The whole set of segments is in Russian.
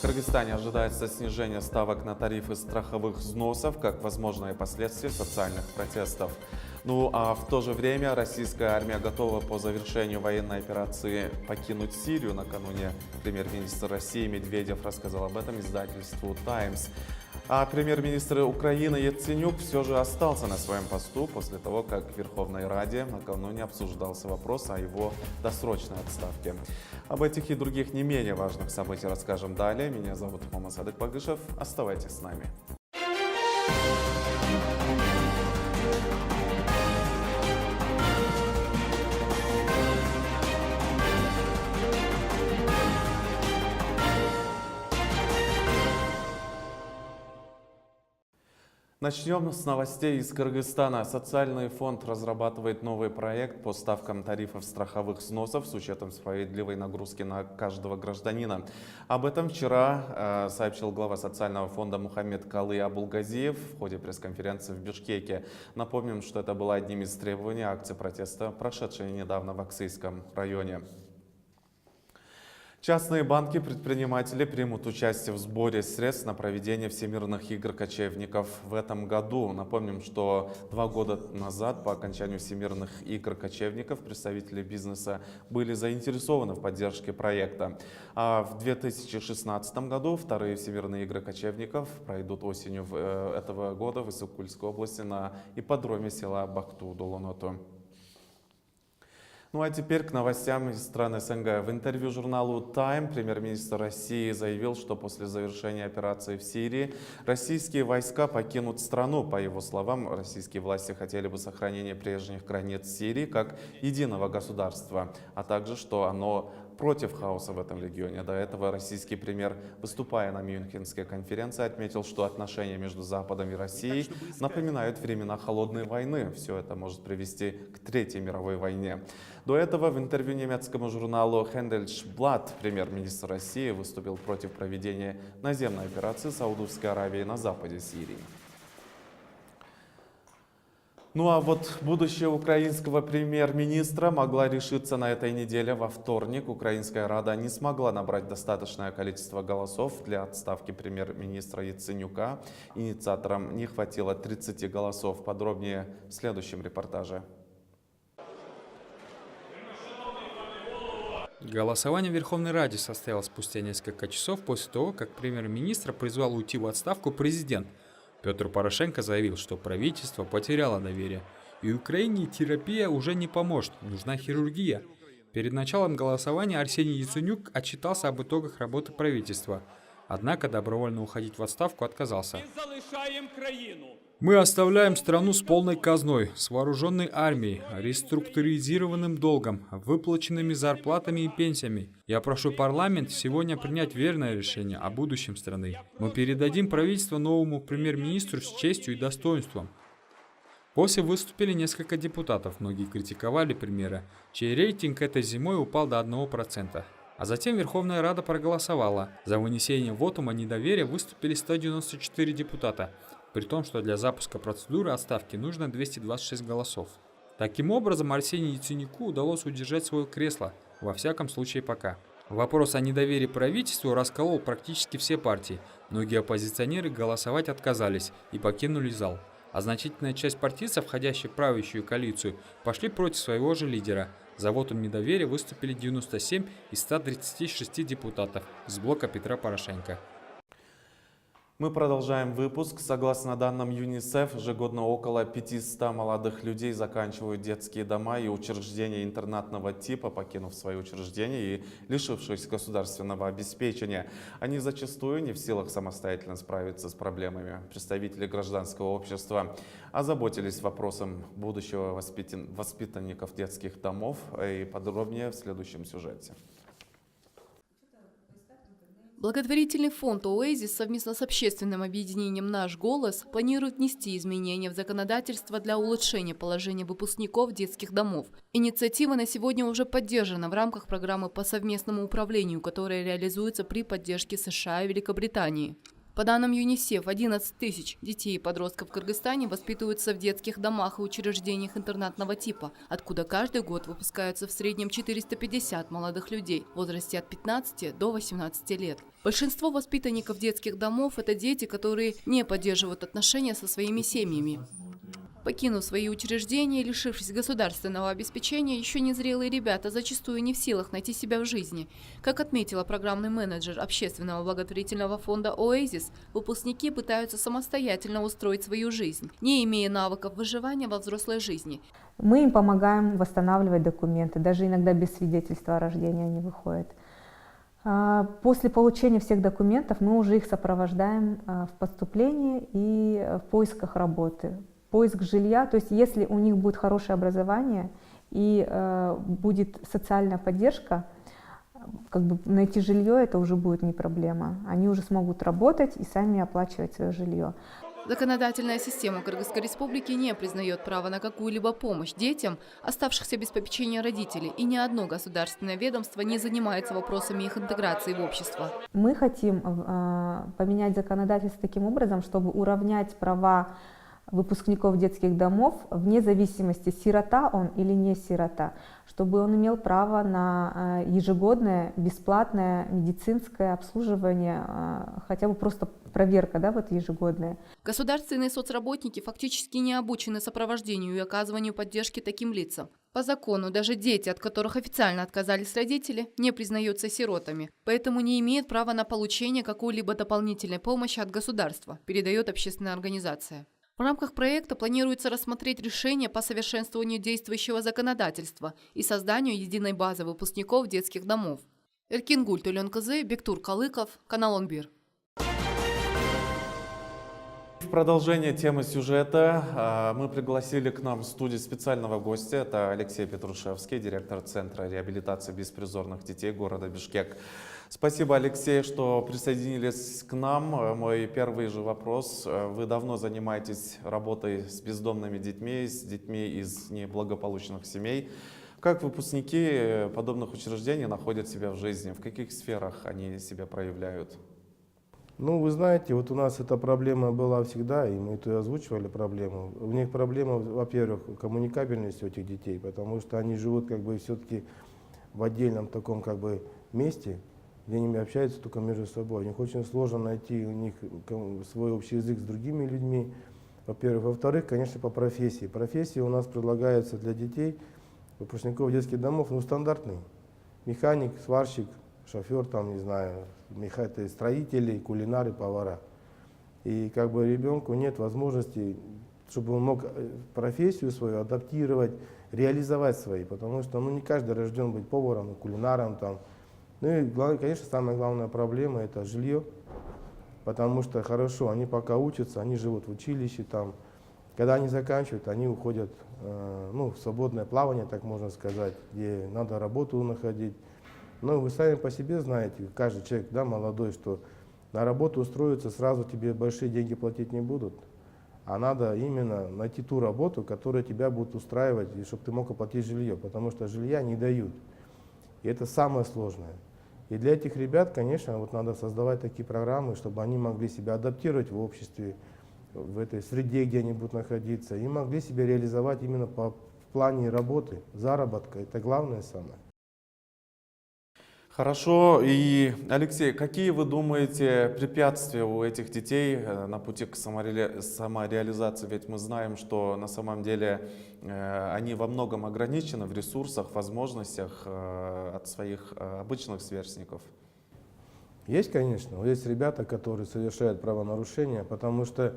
Кыргызстане ожидается снижение ставок на тарифы страховых взносов как возможное последствие социальных протестов. Ну а в то же время российская армия готова по завершению военной операции покинуть Сирию. Накануне премьер-министр России Медведев рассказал об этом издательству «Таймс». А премьер-министр Украины Яценюк все же остался на своем посту после того, как в Верховной Раде накануне обсуждался вопрос о его досрочной отставке. Об этих и других не менее важных событиях расскажем далее. Меня зовут Мамасадык Пагышев. Оставайтесь с нами. Начнем с новостей из Кыргызстана. Социальный фонд разрабатывает новый проект по ставкам тарифов страховых взносов с учетом справедливой нагрузки на каждого гражданина. Об этом вчера сообщил глава социального фонда Мухаммед Калы Абулгазиев в ходе пресс-конференции в Бишкеке. Напомним, что это было одним из требований акции протеста, прошедшей недавно в Аксайском районе. Частные банки и предприниматели примут участие в сборе средств на проведение Всемирных игр кочевников в этом году. Напомним, что 2 года назад, по окончанию Всемирных игр кочевников, представители бизнеса были заинтересованы в поддержке проекта. А в 2016 году вторые Всемирные игры кочевников пройдут осенью этого года в Иссык-Кульской области на ипподроме села Бакту-Долоноту. Ну а теперь к новостям из стран СНГ. В интервью журналу Time премьер-министр России заявил, что после завершения операции в Сирии российские войска покинут страну. По его словам, российские власти хотели бы сохранения прежних границ Сирии как единого государства, а также, что оно против хаоса в этом регионе. До этого российский премьер, выступая на Мюнхенской конференции, отметил, что отношения между Западом и Россией напоминают времена холодной войны. Все это может привести к Третьей мировой войне. До этого в интервью немецкому журналу Handelsblatt премьер-министр России выступил против проведения наземной операции Саудовской Аравии на западе Сирии. Ну а вот будущее украинского премьер-министра могла решиться на этой неделе. Во вторник Украинская Рада не смогла набрать достаточное количество голосов для отставки премьер-министра Яценюка. Инициаторам не хватило 30 голосов. Подробнее в следующем репортаже. Голосование в Верховной Раде состоялось спустя несколько часов после того, как премьер-министра призвал уйти в отставку президент. Петр Порошенко заявил, что правительство потеряло доверие, и Украине терапия уже не поможет, нужна хирургия. Перед началом голосования Арсений Яценюк отчитался об итогах работы правительства, однако добровольно уходить в отставку отказался. Мы оставляем страну с полной казной, с вооруженной армией, реструктуризированным долгом, выплаченными зарплатами и пенсиями. Я прошу парламент сегодня принять верное решение о будущем страны. Мы передадим правительство новому премьер-министру с честью и достоинством. После выступили несколько депутатов, многие критиковали премьера, чей рейтинг этой зимой упал до 1%. А затем Верховная Рада проголосовала. За вынесение вотума недоверия выступили 194 депутата. При том, что для запуска процедуры отставки нужно 226 голосов. Таким образом, Арсению Яценюку удалось удержать свое кресло, во всяком случае пока. Вопрос о недоверии правительству расколол практически все партии. Многие оппозиционеры голосовать отказались и покинули зал. А значительная часть партийцев, входящих в правящую коалицию, пошли против своего же лидера. За вотум недоверия выступили 97 из 136 депутатов из блока Петра Порошенко. Мы продолжаем выпуск. Согласно данным ЮНИСЕФ, ежегодно около 500 молодых людей заканчивают детские дома и учреждения интернатного типа, покинув свои учреждения и лишившись государственного обеспечения. Они зачастую не в силах самостоятельно справиться с проблемами. Представители гражданского общества озаботились вопросом будущего воспитанников детских домов. И подробнее в следующем сюжете. Благотворительный фонд «Оазис» совместно с общественным объединением «Наш голос» планирует внести изменения в законодательство для улучшения положения выпускников детских домов. Инициатива на сегодня уже поддержана в рамках программы по совместному управлению, которая реализуется при поддержке США и Великобритании. По данным ЮНИСЕФ, 11 тысяч детей и подростков в Кыргызстане воспитываются в детских домах и учреждениях интернатного типа, откуда каждый год выпускаются в среднем 450 молодых людей в возрасте от 15 до 18 лет. Большинство воспитанников детских домов – это дети, которые не поддерживают отношения со своими семьями. Покинув свои учреждения и лишившись государственного обеспечения, еще незрелые ребята зачастую не в силах найти себя в жизни. Как отметила программный менеджер общественного благотворительного фонда «Оазис», выпускники пытаются самостоятельно устроить свою жизнь, не имея навыков выживания во взрослой жизни. Мы им помогаем восстанавливать документы, даже иногда без свидетельства о рождении они выходят. После получения всех документов мы уже их сопровождаем в поступлении и в поисках работы. Поиск жилья, то есть если у них будет хорошее образование и будет социальная поддержка, как бы найти жилье это уже будет не проблема. Они уже смогут работать и сами оплачивать свое жилье. Законодательная система Кыргызской республики не признает право на какую-либо помощь детям, оставшихся без попечения родителей, и ни одно государственное ведомство не занимается вопросами их интеграции в общество. Мы хотим поменять законодательство таким образом, чтобы уравнять права выпускников детских домов вне зависимости, сирота он или не сирота, чтобы он имел право на ежегодное бесплатное медицинское обслуживание, хотя бы просто проверка, да, вот ежегодная. Государственные соцработники фактически не обучены сопровождению и оказыванию поддержки таким лицам. По закону даже дети, от которых официально отказались родители, не признаются сиротами, поэтому не имеют права на получение какой-либо дополнительной помощи от государства, передает общественная организация. В рамках проекта планируется рассмотреть решение по совершенствованию действующего законодательства и созданию единой базы выпускников детских домов. Эркингуль Тулёнкызы, Бектур Калыков, канал Онбир. В продолжение темы сюжета мы пригласили к нам в студию специального гостя. Это Алексей Петрушевский, директор Центра реабилитации беспризорных детей города Бишкек. Спасибо, Алексей, что присоединились к нам. Мой первый же вопрос. Вы давно занимаетесь работой с бездомными детьми, с детьми из неблагополучных семей. Как выпускники подобных учреждений находят себя в жизни? В каких сферах они себя проявляют? Ну, вы знаете, вот у нас эта проблема была всегда, и мы это озвучивали проблему. У них проблема, во-первых, коммуникабельность у этих детей, потому что они живут как бы все-таки в отдельном таком как бы месте, где они общаются только между собой. У них очень сложно найти у них свой общий язык с другими людьми, во-первых. Во-вторых, конечно, по профессии. Профессии у нас предлагаются для детей, выпускников детских домов, ну, стандартные. Механик, сварщик, шофер, там, не знаю, строители, кулинары, повара. И как бы ребенку нет возможности, чтобы он мог профессию свою адаптировать, реализовать свои, потому что ну, не каждый рожден быть поваром, кулинаром. Там. Ну и, конечно, самая главная проблема – это жилье, потому что хорошо, они пока учатся, они живут в училище, там, когда они заканчивают, они уходят ну, в свободное плавание, так можно сказать, где надо работу находить. Но вы сами по себе знаете, каждый человек, да, молодой, что на работу устроиться сразу тебе большие деньги платить не будут, а надо именно найти ту работу, которая тебя будет устраивать, и чтобы ты мог оплатить жилье, потому что жилья не дают. И это самое сложное. И для этих ребят, конечно, вот надо создавать такие программы, чтобы они могли себя адаптировать в обществе, в этой среде, где они будут находиться, и могли себя реализовать именно в плане работы, заработка. Это главное самое. Хорошо. И, Алексей, какие вы думаете препятствия у этих детей на пути к самореализации? Ведь мы знаем, что на самом деле они во многом ограничены в ресурсах, возможностях от своих обычных сверстников. Есть, конечно. Есть ребята, которые совершают правонарушения, потому что,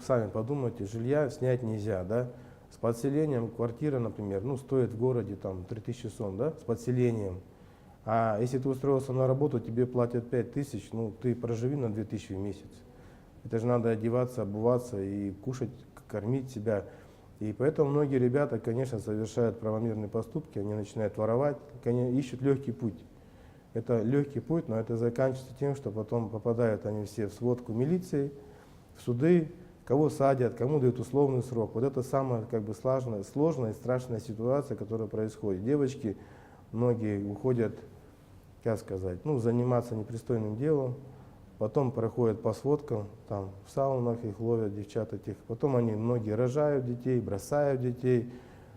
сами подумайте, жилья снять нельзя, да? С подселением квартира, например, ну, стоит в городе там 3000 сом, да, с подселением. А если ты устроился на работу, тебе платят 5000, ну, ты проживи на 2000 в месяц. Это же надо одеваться, обуваться и кушать, кормить себя. И поэтому многие ребята, конечно, совершают правомерные поступки, они начинают воровать, ищут легкий путь. Это легкий путь, но это заканчивается тем, что потом попадают они все в сводку милиции, в суды, кого садят, кому дают условный срок. Вот это самая как бы сложная и страшная ситуация, которая происходит. Девочки, многие уходят, как сказать, ну, заниматься непристойным делом, потом проходят по сводкам, там в саунах их ловят, девчат этих, потом они многие рожают детей, бросают детей.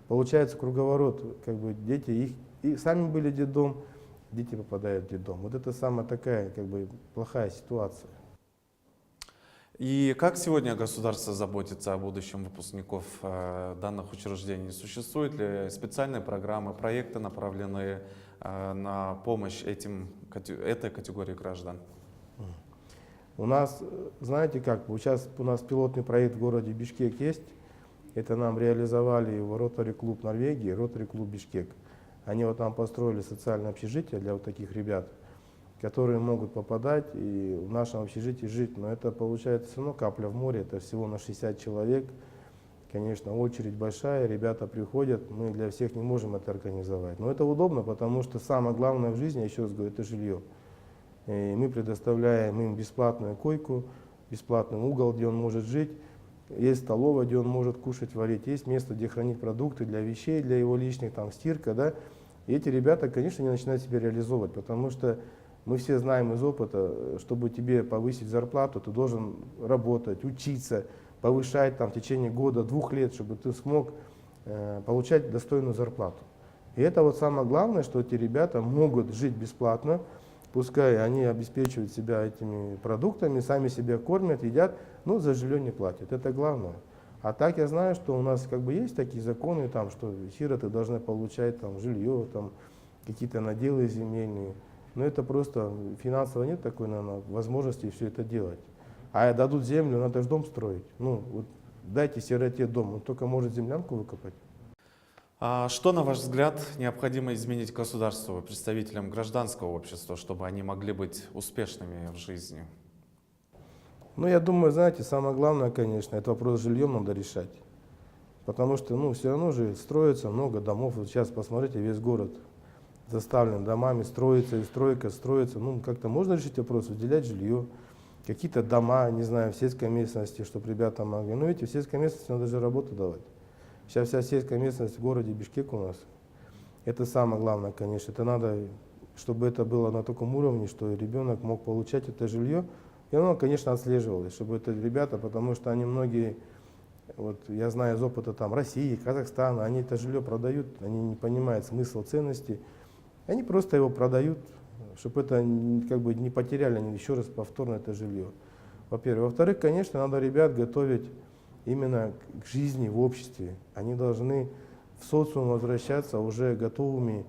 Получается круговорот, как бы дети их и сами были в детдом, дети попадают в детдом. Вот это самая такая, как бы, плохая ситуация. И как сегодня государство заботится о будущем выпускников данных учреждений? Существуют ли специальные программы, проекты, направленные на помощь этой категории граждан? У нас, знаете как, вот сейчас у нас пилотный проект в городе Бишкек есть. Это нам реализовали в Rotary клуб Норвегии, Rotary клуб Бишкек. Они вот там построили социальное общежитие для вот таких ребят, которые могут попадать и в нашем общежитии жить. Но это получается все равно капля в море, это всего на 60 человек. Конечно, очередь большая, ребята приходят, мы для всех не можем это организовать. Но это удобно, потому что самое главное в жизни, я еще раз говорю, это жилье. И мы предоставляем им бесплатную койку, бесплатный угол, где он может жить. Есть столовая, где он может кушать, варить. Есть место, где хранить продукты для вещей, для его личных, там стирка. Да? И эти ребята, конечно, не начинают себя реализовывать, потому что мы все знаем из опыта, чтобы тебе повысить зарплату, ты должен работать, учиться, повышать там, в течение года, 2 лет, чтобы ты смог получать достойную зарплату. И это вот самое главное, что эти ребята могут жить бесплатно, пускай они обеспечивают себя этими продуктами, сами себя кормят, едят, но за жилье не платят. Это главное. А так я знаю, что у нас как бы есть такие законы, там, что сироты должны получать там, жилье, там, какие-то наделы земельные. Но это просто финансово нет такой, наверное, возможности все это делать. А дадут землю, надо же дом строить. Ну, вот дайте сироте дом, он только может землянку выкопать. А что, на ваш взгляд, необходимо изменить государству, представителям гражданского общества, чтобы они могли быть успешными в жизни? Ну, я думаю, знаете, самое главное, конечно, это вопрос с жильем надо решать. Потому что, ну, все равно же строится много домов. Вот сейчас посмотрите, весь город заставлен домами, строится и стройка, строится. Ну, как-то можно решить вопрос, выделять жилье, какие-то дома, не знаю, в сельской местности, чтобы ребята могли. Ну, видите, в сельской местности надо же работу давать. Сейчас вся сельская местность в городе Бишкек у нас. Это самое главное, конечно. Это надо, чтобы это было на таком уровне, что ребенок мог получать это жилье. И оно, конечно, отслеживалось, чтобы это ребята, потому что они многие, вот я знаю из опыта там России, Казахстана, они это жилье продают, они не понимают смысла ценности. Они просто его продают, чтобы это как бы не потеряли они еще раз повторно это жилье. Во-первых. Во-вторых, конечно, надо ребят готовить именно к жизни в обществе. Они должны в социум возвращаться уже готовыми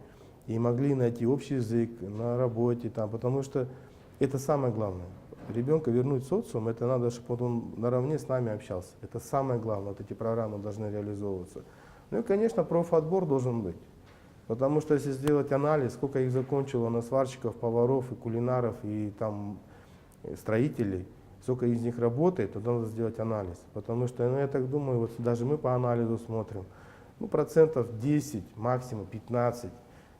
и могли найти общий язык на работе, там, потому что это самое главное. Ребенка вернуть в социум, это надо, чтобы он наравне с нами общался. Это самое главное, вот эти программы должны реализовываться. Ну и, конечно, профотбор должен быть. Потому что если сделать анализ, сколько их закончило на сварщиков, поваров и кулинаров, и там строителей, сколько из них работает, то надо сделать анализ. Потому что, ну, я так думаю, вот даже мы по анализу смотрим, ну, 10%, максимум 15%,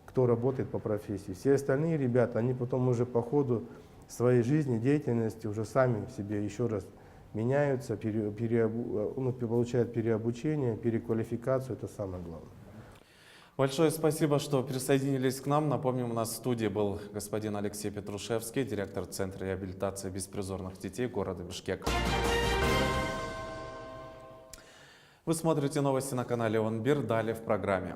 кто работает по профессии. Все остальные ребята, они потом уже по ходу своей жизни, деятельности уже сами себе еще раз меняются, получают переобучение, переквалификацию, это самое главное. Большое спасибо, что присоединились к нам. Напомним, у нас в студии был господин Алексей Петрушевский, директор Центра реабилитации беспризорных детей города Бишкек. Вы смотрите новости на канале ОНБИР. Далее в программе.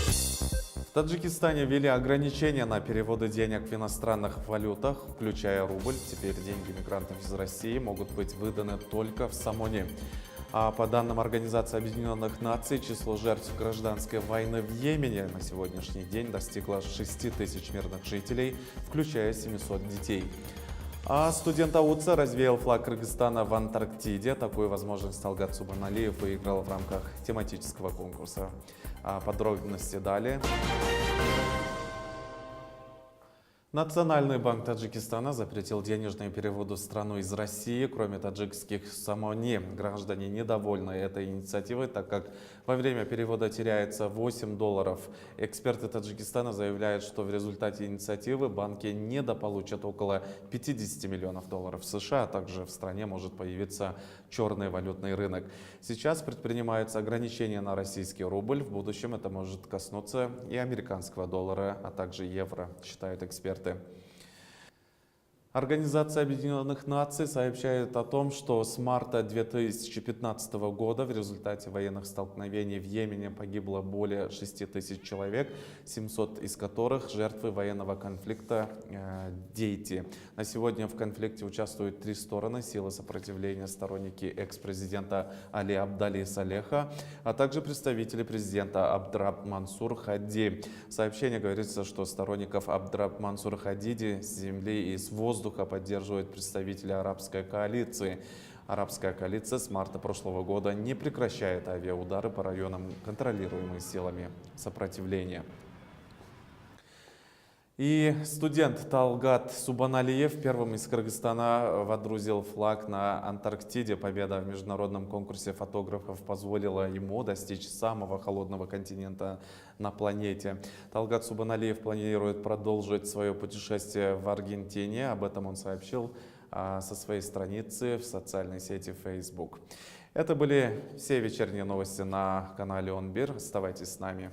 В Таджикистане ввели ограничения на переводы денег в иностранных валютах, включая рубль. Теперь деньги мигрантов из России могут быть выданы только в Самоне. А по данным Организации Объединенных Наций, число жертв гражданской войны в Йемене на сегодняшний день достигло 6 тысяч мирных жителей, включая 700 детей. А студент АУЦа развеял флаг Кыргызстана в Антарктиде. Такую возможность Талгат Субаналиев выиграл в рамках тематического конкурса. А подробности далее. Национальный банк Таджикистана запретил денежные переводы в страну из России, кроме таджикских самони. Граждане недовольны этой инициативой, так как во время перевода теряется $8. Эксперты Таджикистана заявляют, что в результате инициативы банки недополучат около $50 миллионов США, а также в стране может появиться черный валютный рынок. Сейчас предпринимаются ограничения на российский рубль. В будущем это может коснуться и американского доллара, а также евро, считают эксперты. Организация Объединенных Наций сообщает о том, что с марта 2015 года в результате военных столкновений в Йемене погибло более 6 тысяч человек, 700 из которых жертвы военного конфликта дети. На сегодня в конфликте участвуют 3 стороны: силы сопротивления, сторонники экс-президента Али Абдали Салеха, а также представители президента Абдраб Мансур Хади. В сообщении говорится, что сторонников Абдраб Мансур Хадиди с земли и с воздуха поддерживают представители арабской коалиции. Арабская коалиция с марта прошлого года не прекращает авиаудары по районам, контролируемым силами сопротивления. И студент Талгат Субаналиев первым из Кыргызстана водрузил флаг на Антарктиде. Победа в международном конкурсе фотографов позволила ему достичь самого холодного континента на планете. Талгат Субаналиев планирует продолжить свое путешествие в Аргентине. Об этом он сообщил со своей страницы в социальной сети Facebook. Это были все вечерние новости на канале ОНБИР. Оставайтесь с нами.